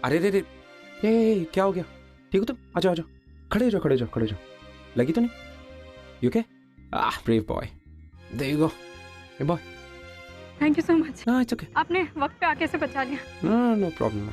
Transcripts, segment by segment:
अरे रे रे, ये क्या हो गया? ठीक हो तुम? आ जाओ आ जाओ, खड़े हो जाओ खड़े हो जाओ खड़े हो जाओ। लगी तो नहीं? You okay? Brave boy, there you go, a boy. Thank you so much. हाँ इट्स ओके। आपने वक्त पे आके से बचा लिया। No no problem.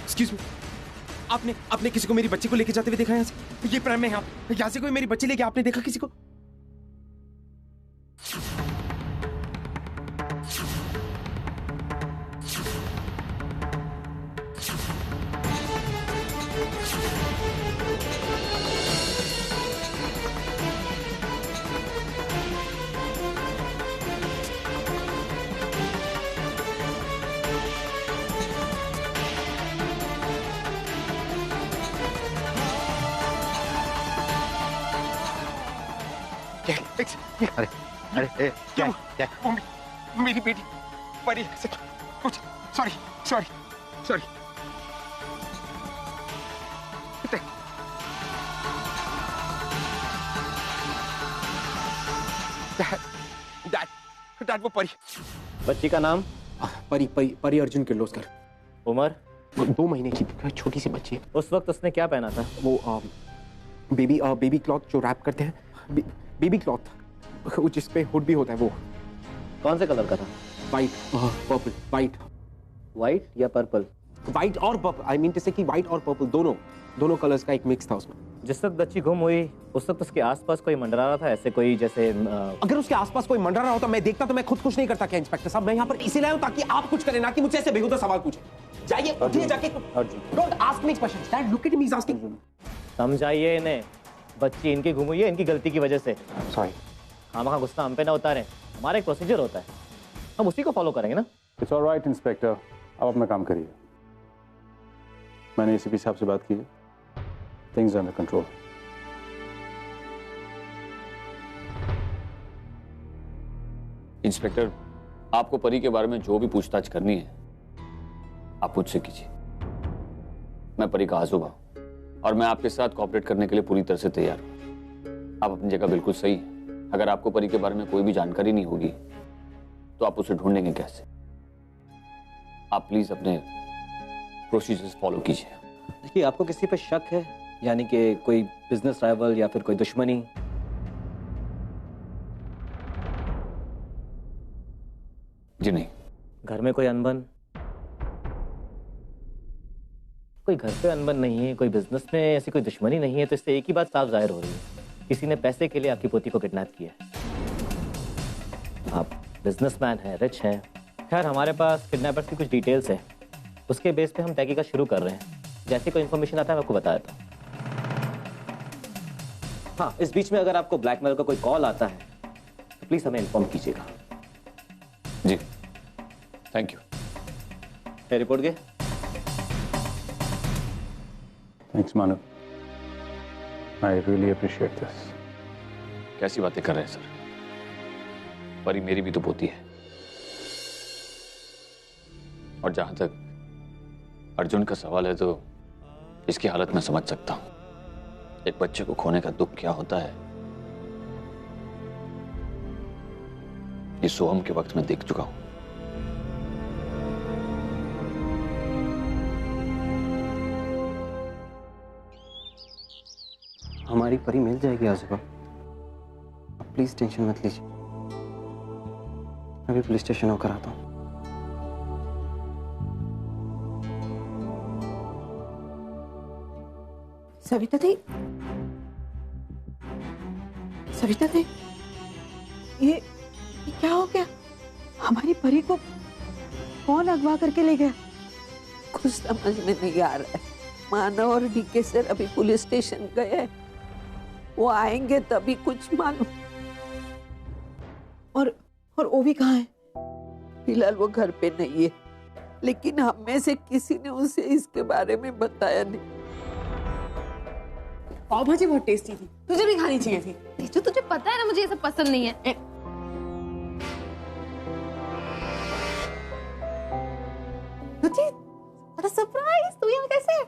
Excuse me, आपने किसी को मेरी बच्ची को लेके जाते हुए देखा है यहाँ से? ये प्राइम में यहाँ से कोई मेरी बच्ची लेके आपने देखा किसी को? अरे अरे क्या क्या? मेरी बेटी परी से कुछ, सॉरी सॉरी सॉरी। डैड वो परी। बच्ची का नाम? परी परी परी अर्जुन किर्लोस्कर। उम्र? 2 महीने की छोटी सी बच्ची है। उस वक्त उसने क्या पहना था? वो बेबी क्लॉथ जो रैप करते हैं, बेबी क्लॉथ जिसपे हुड भी होता है वो। कौन से कलर का था? White purple. वाइट या पर्पल? वाइट और पर्पल, आई मीन टू से कि वाइट और पर्पल दोनों कलर्स का एक मिक्स था उसमें। जिस वक्त बच्ची गुम हुई उस वक्त उसके आसपास कोई मंडरा रहा था ऐसे कोई जैसे अगर उसके आसपास कोई मंडरा रहा होता मैं देखता तो मैं खुद कुछ नहीं करता क्या इंस्पेक्टर साहब? मैं यहाँ पर इसीलिए आया हूँ ताकि आप कुछ करें, ना कि मुझसे ऐसे बेहुदा सवाल पूछे। जाइए उठिए जाके। Don't ask me questions. Dad look at me, he is asking. समझाइए इन्हें, बच्ची इनकी गुम हुई है इनकी गलती की वजह से। सॉरी। हाँ गुस्सा हम पे ना उतारें, हमारा एक प्रोसीजर होता है, हम उसी को फॉलो करेंगे ना। इट्स ऑलराइट इंस्पेक्टर, आप अपना काम करिए। मैंने एसीपी साहब से बात की है, थिंग्स अंडर कंट्रोल। इंस्पेक्टर, आपको परी के बारे में जो भी पूछताछ करनी है आप मुझसे कीजिए। मैं परी का आजूबा हूं और मैं आपके साथ कोऑपरेट करने के लिए पूरी तरह से तैयार हूं। आप अपनी जगह बिल्कुल सही है। अगर आपको परी के बारे में कोई भी जानकारी नहीं होगी तो आप उसे ढूंढेंगे कैसे? आप प्लीज अपने प्रोसीजर्स फॉलो कीजिए। देखिए, आपको किसी पे शक है, यानी कि कोई बिजनेस राइवल या फिर कोई दुश्मनी? जी नहीं। घर में कोई अनबन? कोई घर पे अनबन नहीं है, कोई बिजनेस में ऐसी कोई दुश्मनी नहीं है, तो इससे एक ही बात साफ जाहिर हो रही है, किसी ने पैसे के लिए आपकी पोती को किडनैप किया है। आप बिजनेसमैन हैं, रिच हैं। खैर, हमारे पास किडनैपर्स की कुछ डिटेल्स हैं, उसके बेस पे हम तहकीकात शुरू कर रहे हैं। जैसे कोई इन्फॉर्मेशन आता है मैं आपको बता देता हूँ। हाँ, इस बीच में अगर आपको ब्लैकमेल का कोई कॉल आता है तो प्लीज हमें इन्फॉर्म कीजिएगा। जी थैंक यू। मैं रिपोर्ट गए। Thanks Manav, I really appreciate this. कैसी बातें कर रहे हैं सर? परी मेरी भी तो पोती है। और जहां तक अर्जुन का सवाल है तो इसकी हालत मैं समझ सकता हूं। एक बच्चे को खोने का दुख क्या होता है इस सोहम के वक्त में देख चुका हूं। हमारी परी मिल जाएगी आज़िबा, आप प्लीज टेंशन मत लीजिए। अभी पुलिस स्टेशन होकर आता हूँ। सविता दी, सविता दी, ये क्या हो गया? हमारी परी को कौन अगवा करके ले गया? कुछ समझ में नहीं आ रहा है। मानव और डीके सर अभी पुलिस स्टेशन गए हैं, वो आएंगे तभी कुछ मालूम। और ओवी कहाँ है? फिलहाल वो घर पे नहीं है, लेकिन हम में से किसी ने उसे इसके बारे में बताया नहीं। पाव भाजी बहुत टेस्टी थी, तुझे भी खानी चाहिए थी। तेजू तुझे पता है ना मुझे ये सब पसंद नहीं है। तुझे बड़ा सरप्राइज, तू यहाँ कैसे?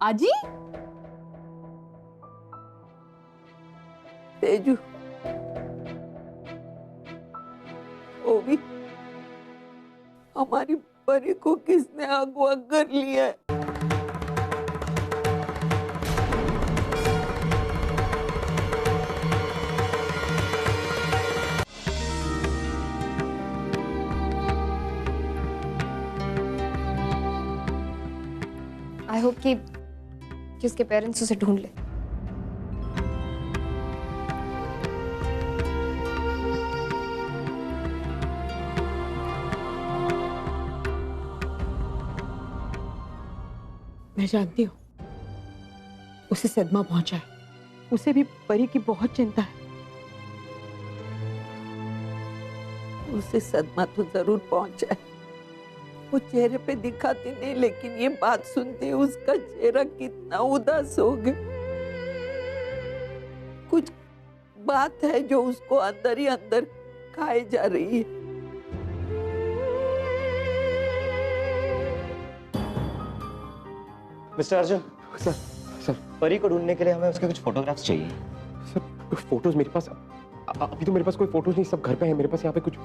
आजी तेजू, वो भी हमारी परी को किसने अगवा कर लिया है? आई होप कि उसके पेरेंट्स उसे ढूंढ ले। मैं जानती हूँ उसे सदमा पहुंचा है, उसे भी परी की बहुत चिंता है। उसे सदमा तो जरूर पहुंचा है, वो चेहरे पे दिखाती नहीं, लेकिन ये बात सुनते उसका चेहरा कितना उदास हो गया। कुछ बात है जो उसको अंदर ही अंदर खाए जा रही है। मिस्टर अर्जुन, सर सर परी को ढूंढने के लिए हमें उसके कुछ फोटोग्राफ्स चाहिए। सर कुछ फोटोज मेरे पास अभी तो मेरे पास कोई फोटोज नहीं, सब घर पे है मेरे पास। यहाँ पे कुछ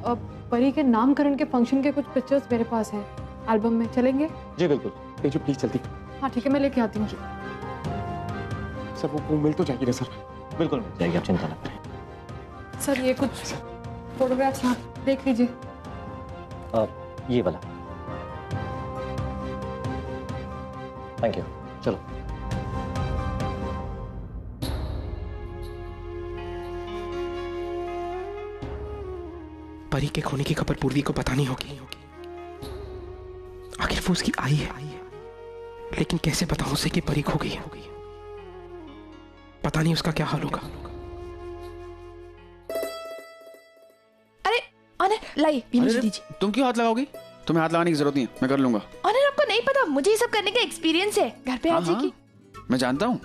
अब परी के नामकरण के फंक्शन के कुछ पिक्चर्स मेरे पास हैं एल्बम में, चलेंगे? जी बिल्कुल। तेजू प्लीज जल्दी। हाँ ठीक है, मैं लेके आती हूँ। सर वो मिल तो जाएगी ना सर? बिल्कुल मिल जाएगी, आप चिंता न करें। सर ये कुछ फोटोग्राफ्स यहाँ देख लीजिए। ये वाला। Thank you. चलो। परी के खोने की खबर पूर्वी को बतानी होगी। आखिर वो उसकी आई है, लेकिन कैसे बताऊं उसे कि परी खो गई है? पता नहीं उसका क्या हाल होगा। अरे ऑनर लाई भी मुझे दीजिए। तुम क्यों हाथ लगाओगी? तुम्हें हाथ लगाने की जरूरत नहीं है, मैं कर लूंगा। ऑनर आपको नहीं पता, मुझे ये सब करने का एक्सपीरियंस है। घर पे आजी की। मैं जानता हूँ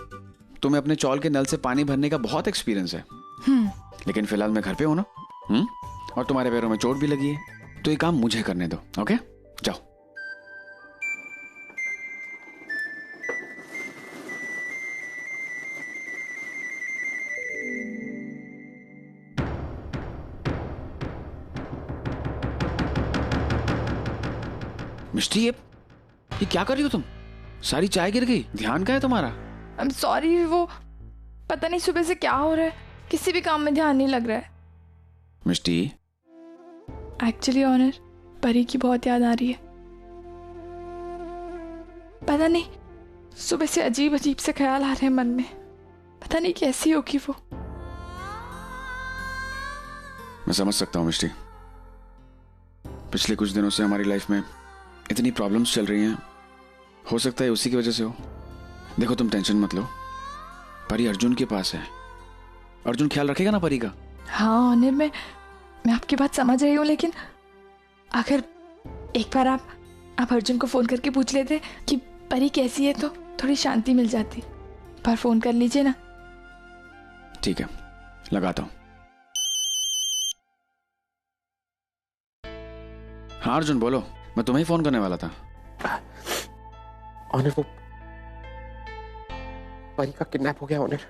तुम्हें अपने चौल के नल से पानी भरने का बहुत एक्सपीरियंस है, लेकिन फिलहाल मैं घर पे हूँ ना, और तुम्हारे पैरों में चोट भी लगी है, तो ये काम मुझे करने दो। ओके, जाओ। मिष्टी, ये क्या कर रही हो तुम? सारी चाय गिर गई। ध्यान क्या है तुम्हारा? आई एम सॉरी, वो पता नहीं सुबह से क्या हो रहा है, किसी भी काम में ध्यान नहीं लग रहा है। मिष्टी, एक्चुअली ऑनर, परी की बहुत याद आ रही है। पता नहीं सुबह से अजीब अजीब से ख्याल आ रहे हैं मन में, पता नहीं कैसी होगी वो। मैं समझ सकता हूँ मिष्टी, पिछले कुछ दिनों से हमारी लाइफ में इतनी प्रॉब्लम्स चल रही हैं, हो सकता है उसी की वजह से हो। देखो तुम टेंशन मत लो, परी अर्जुन के पास है, अर्जुन ख्याल रखेगा ना परी का। हाँ ऑनर, मैं आपकी बात समझ रही हूँ, लेकिन अगर एक बार आप अर्जुन को फोन करके पूछ लेते कि परी कैसी है तो थोड़ी शांति मिल जाती। पर फोन कर लीजिए ना। ठीक है, लगाता हूँ। हाँ अर्जुन बोलो, मैं तुम्हें ही फोन करने वाला था। ऑनर, वो परी का किडनैप हो गया ऑनर।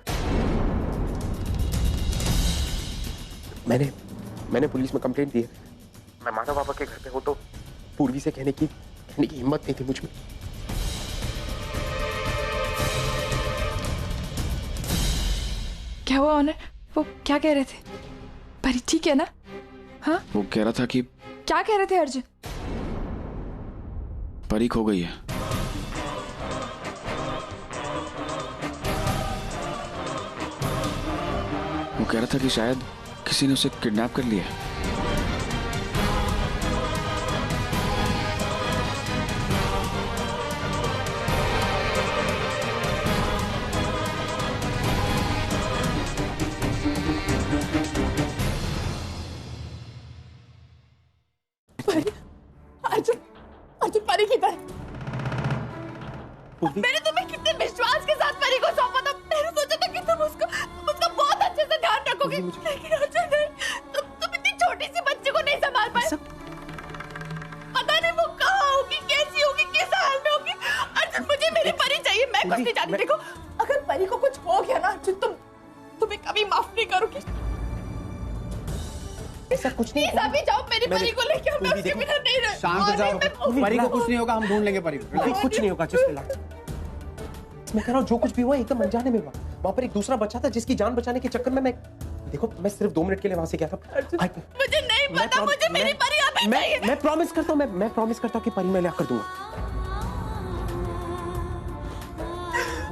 मैंने पुलिस में कंप्लेंट दी है। मैं माधव बाबा के घर पे हूं तो पूर्वी से कहने की हिम्मत नहीं थी मुझ में। क्या हुआ ऑनर? वो क्या कह रहे थे? परी ठीक है ना? हाँ, वो कह रहा था कि क्या कह रहे थे अर्जुन? परी खो गई है। वो कह रहा था कि शायद किसी ने उसे किडनैप कर लिया है। मैंने तुम्हें कितने विश्वास के साथ परी को सौंपा था। मैंने सोचा था कि तुम उसका बहुत अच्छे से ध्यान रखोगे, लेकिन अर्जुन तुम इतनी छोटी सी बच्ची को नहीं संभाल पाए। पता नहीं वो कहाँ होगी, कैसी होगी, किस हाल में होगी। अर्जुन मुझे मेरी परी चाहिए, मैं कुछ नहीं जानती। देखो अगर परी को कुछ हो गया ना अर्जुन, तुम्हें कभी माफ नहीं करूंगी। ऐसा कुछ नहीं। अभी जाओ मेरी परी को लेके, मैं उसके बिना नहीं रह। शांत हो जाओ, परी को कुछ नहीं होगा, हम ढूंढ लेंगे परी को। कुछ नहीं होगा, जस्ट रिलैक्स। मैं कह रहा हूँ जो कुछ भी हुआ एकदम अनजाने में हुआ। वहाँ पर एक दूसरा बच्चा था जिसकी जान बचाने के चक्कर में मैं सिर्फ 2 मिनट के लिए वहाँ से गया था। मुझे नहीं पता, मुझे मेरी परी अभी चाहिए। मैं प्रॉमिस करता हूँ, मैं प्रॉमिस करता हूँ कि परी मैं ला कर दूंगा।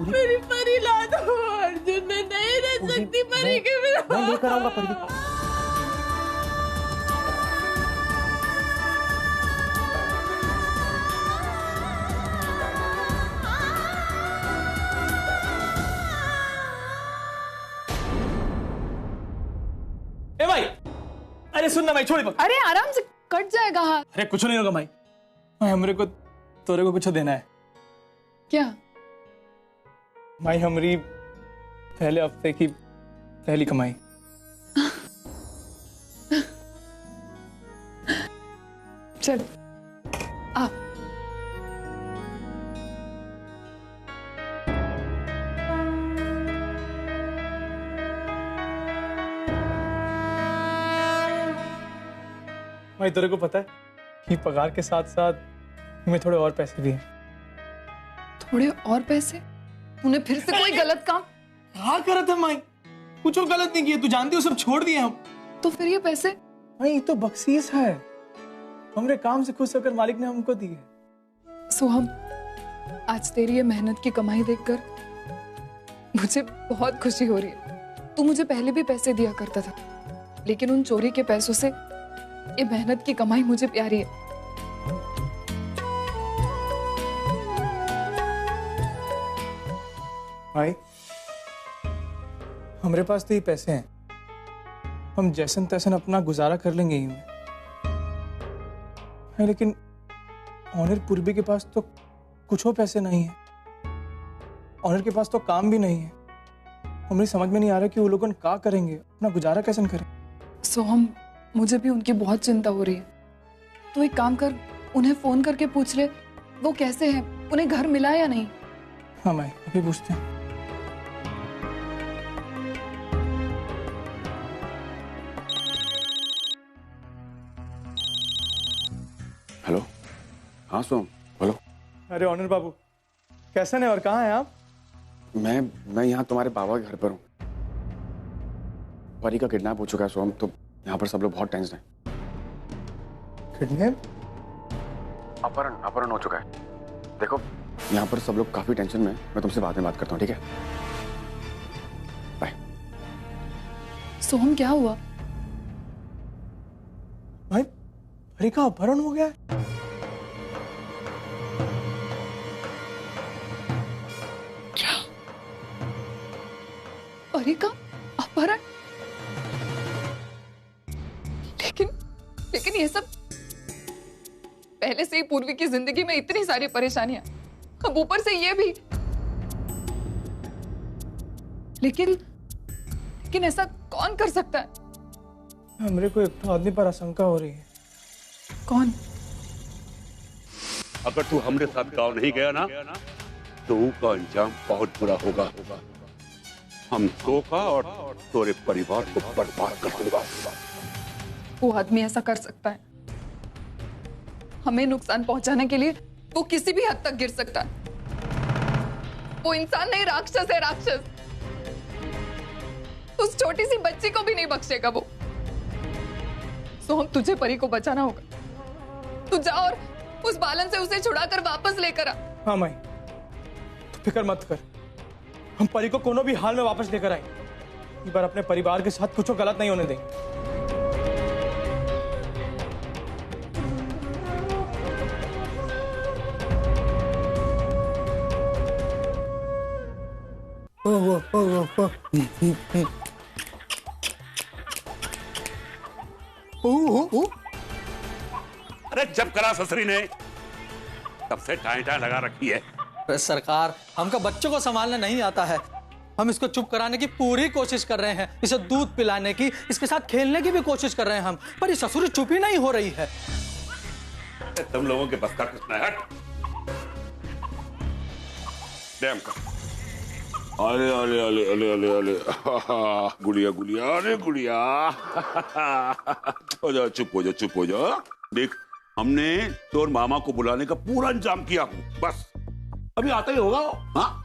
मेरी परी ला दो अर्जुन, मैं नहीं रह सकती परी के बिना। मैं लेकर आऊंगा परी। ए भाई, अरे सुन ना भाई, छोड़। अरे आराम से, कट जाएगा हाथ। अरे कुछ नहीं होगा भाई, हमरे को तोरे को कुछ देना है। क्या भाई हमारी पहले हफ्ते की पहली कमाई। चल आ। भाई तेरे को पता है कि पगार के साथ साथ मैं थोड़े और पैसे भी हैं। थोड़े और पैसे? तूने फिर से कोई गलत काम? हाँ करा था माई, कुछ और गलत नहीं किया, तू जानती हो, सब छोड़ दिए हम। तो फिर ये पैसे? भाई ये तो बख्शीश है, हमरे काम से खुश होकर मालिक ने हमको दी है। सोहम, आज तेरी ये मेहनत की कमाई देखकर मुझे बहुत खुशी हो रही है। तू मुझे पहले भी पैसे दिया करता था, लेकिन उन चोरी के पैसों से ये मेहनत की कमाई मुझे प्यारी है। भाई हमारे पास तो ये पैसे हैं, हम जैसन तैसन अपना गुजारा कर लेंगे ही में। है, लेकिन ऑनर पूर्वी के पास तो कुछ और पैसे नहीं है, ऑनर के पास तो काम भी नहीं है। हमें समझ में नहीं आ रहा कि वो लोग क्या करेंगे, अपना गुजारा कैसे करें। सोहम, मुझे भी उनकी बहुत चिंता हो रही है। तो एक काम कर, उन्हें फोन करके पूछ ले वो कैसे हैं, उन्हें घर मिला या नहीं। हाँ मैं अभी पूछते हैं। हेलो, हाँ सोम बोलो। अरे ऑनर बाबू, कैसे हैं और कहाँ हैं आप? मैं यहाँ तुम्हारे बाबा के घर पर हूँ। परी का किडनैप हो चुका है सोम, तो यहाँ पर सब लोग बहुत टेंशन है। किडनैप? अपहरण हो चुका है। देखो यहाँ पर सब लोग काफी टेंशन में, मैं तुमसे बाद में बात करता हूँ, ठीक है? बाय। सोहम क्या हुआ? भाई परी का अपहरण हो गया है? क्या? परी का अपहरण? लेकिन ये सब पहले से ही पूर्वी की जिंदगी में इतनी सारी परेशानियां, अब ऊपर से ये भी। लेकिन ऐसा कौन कर सकता है? हमरे को एक आदमी पर आशंका हो रही है। कौन? अगर तू हमरे साथ गांव नहीं गया ना, तो उसका अंजाम बहुत बुरा होगा। हम तो का और तोरे परिवार को बर्बाद कर देगा। वो आदमी ऐसा कर सकता है, हमें नुकसान पहुंचाने के लिए वो किसी भी हद तक गिर सकता है। वो इंसान नहीं, राक्षस है, राक्षस। उस छोटी सी बच्ची को भी नहीं बख्शेगा वो। तो हम तुझे परी को बचाना होगा। तू जा और उस बालन से उसे छुड़ाकर वापस लेकर आ। हाँ माई, तू फिक्र मत कर, हम परी को कोनो भी हाल में वापस लेकर आए। इस बार अपने परिवार के साथ कुछ गलत नहीं होने देंगे। अरे जब करा ससुरी ने तब से टाई लगा रखी है। अरे सरकार, हमको बच्चों को संभालना नहीं आता है। हम इसको चुप कराने की पूरी कोशिश कर रहे हैं, इसे दूध पिलाने की, इसके साथ खेलने की भी कोशिश कर रहे हैं हम, पर ये ससुर चुप ही नहीं हो रही है। तुम लोगों के बस का कुछ नहीं। हट। डैम का। अरे अरे अरे अरे अरे अरे गुड़िया गुड़िया, अरे गुड़िया हो जा, चुप हो जा, चुप हो जा। देख, हमने तोर मामा को बुलाने का पूरा इंतजाम किया हूँ, बस अभी आता ही होगा। हाँ?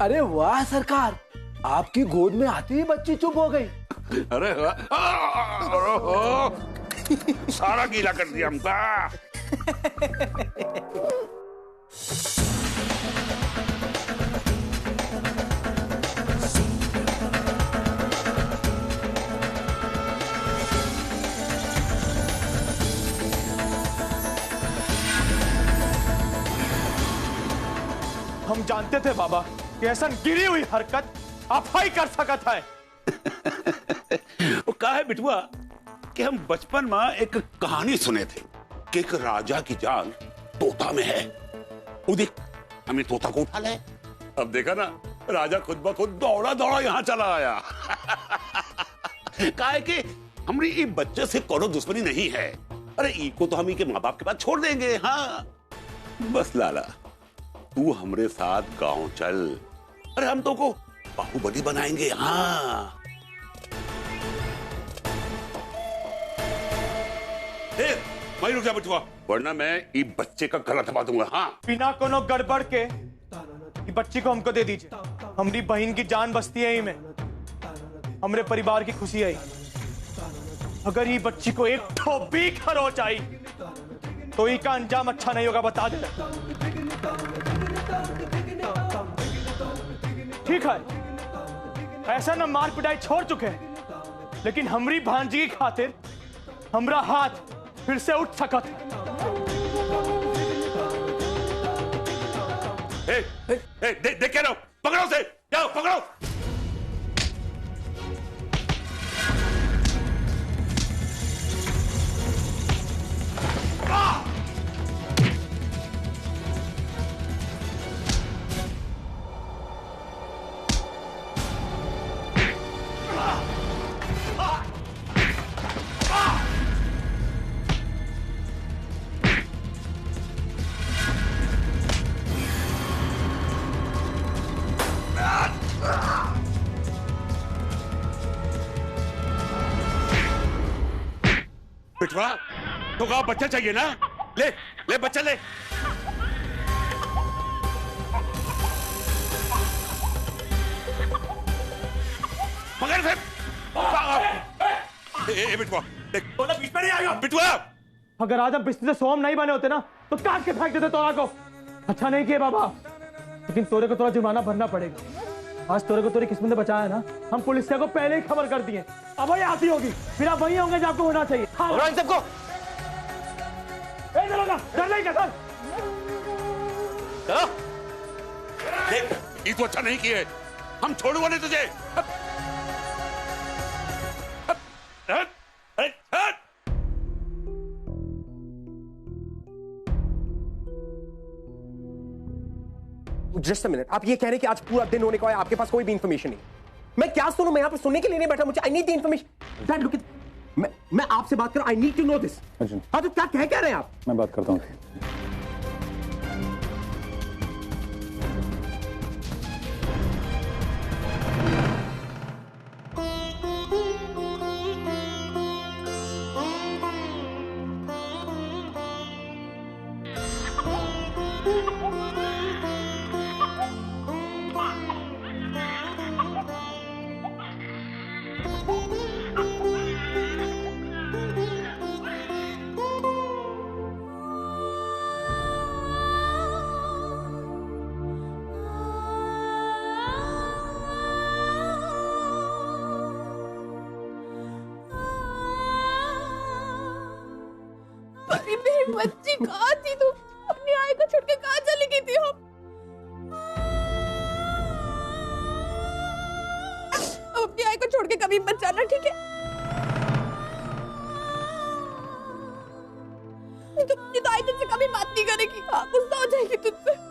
अरे वाह सरकार, आपकी गोद में आते ही बच्ची चुप हो गई। अरे सारा गीला कर दिया हमका। हम जानते थे बाबा कि ऐसा गिरी हुई हरकत आप ही कर सकत है। वो कहा है बिटुआ कि हम बचपन में एक कहानी सुने थे कि एक राजा की जान तोता में है। वो देख, हमने तोता को उठा लाए। अब देखा ना, राजा खुद ब खुद दौड़ा दौड़ा यहाँ चला आया। कहा है कि हमारी ये बच्चे से कोनो दुश्मनी नहीं है। अरे इको तो हम ही के माँ बाप के पास छोड़ देंगे। हाँ बस लाला, तू हमरे साथ गांव चल। अरे हम तो को बाहुबली बनाएंगे। हाँ वही रुक जा बिटुआ, वरना मैं ये बच्चे का गला दबा दूंगा। हाँ बिना कोनो गड़बड़ के ये बच्ची को हमको दे दीजिए। हमारी बहन की जान बसती है ही में, हमारे परिवार की खुशी है। अगर ये बच्ची को एक ठो भी खरोच आई तो इसका अंजाम अच्छा नहीं होगा, बता दे। ठीक है, ऐसा न मार पिटाई छोड़ चुके हैं, लेकिन हमारी भांजी की खातिर हमारा हाथ फिर से उठ सकत है। देख के रहो, पकड़ो से, जाओ पकड़ो। बिटवा, तो कहा बच्चा चाहिए ना? ले ले बच्चा ले। पकड़ से। बिटवा देख, बीच में नहीं आएगा। बिटवा, अगर आज हम बिस्तर से सोम नहीं बने होते ना तो काट के फेंक देते तोरा को। अच्छा नहीं किया बाबा, लेकिन तोरे को थोड़ा जुर्माना भरना पड़ेगा। आज तोरे को तोरी किस्मत ने बचाया ना, हम पुलिस को पहले ही खबर कर दिए। अब वही आती होगी, फिर आप वही होंगे जब आपको होना चाहिए। हाँ सबको डर नहीं क्या? देख, ये तो अच्छा नहीं किए, हम छोड़ूंगा नहीं तुझे। जस्ट अ मिनट, आप ये कह रहे हैं कि आज पूरा दिन होने को है, आपके पास कोई भी इंफॉर्मेशन नहीं? मैं क्या सुनूं? मैं यहाँ पे सुनने के लिए नहीं बैठा, मुझे I need the information. Dad look it, मैं आपसे बात कर रहा हूं, I need to know this. हाँ तो क्या कह रहे हैं आप? मैं बात करता हूँ। मेरी बच्ची कहाँ थी? तुम अपनी आय को छोड़ के कहाँ चली गई थी? हम अपनी आय को छोड़ के कभी मत जाना, ठीक है? तुम अपनी दाई से कभी बात नहीं करेगी। हाँ, गुस्सा हो जाएगी तुझसे।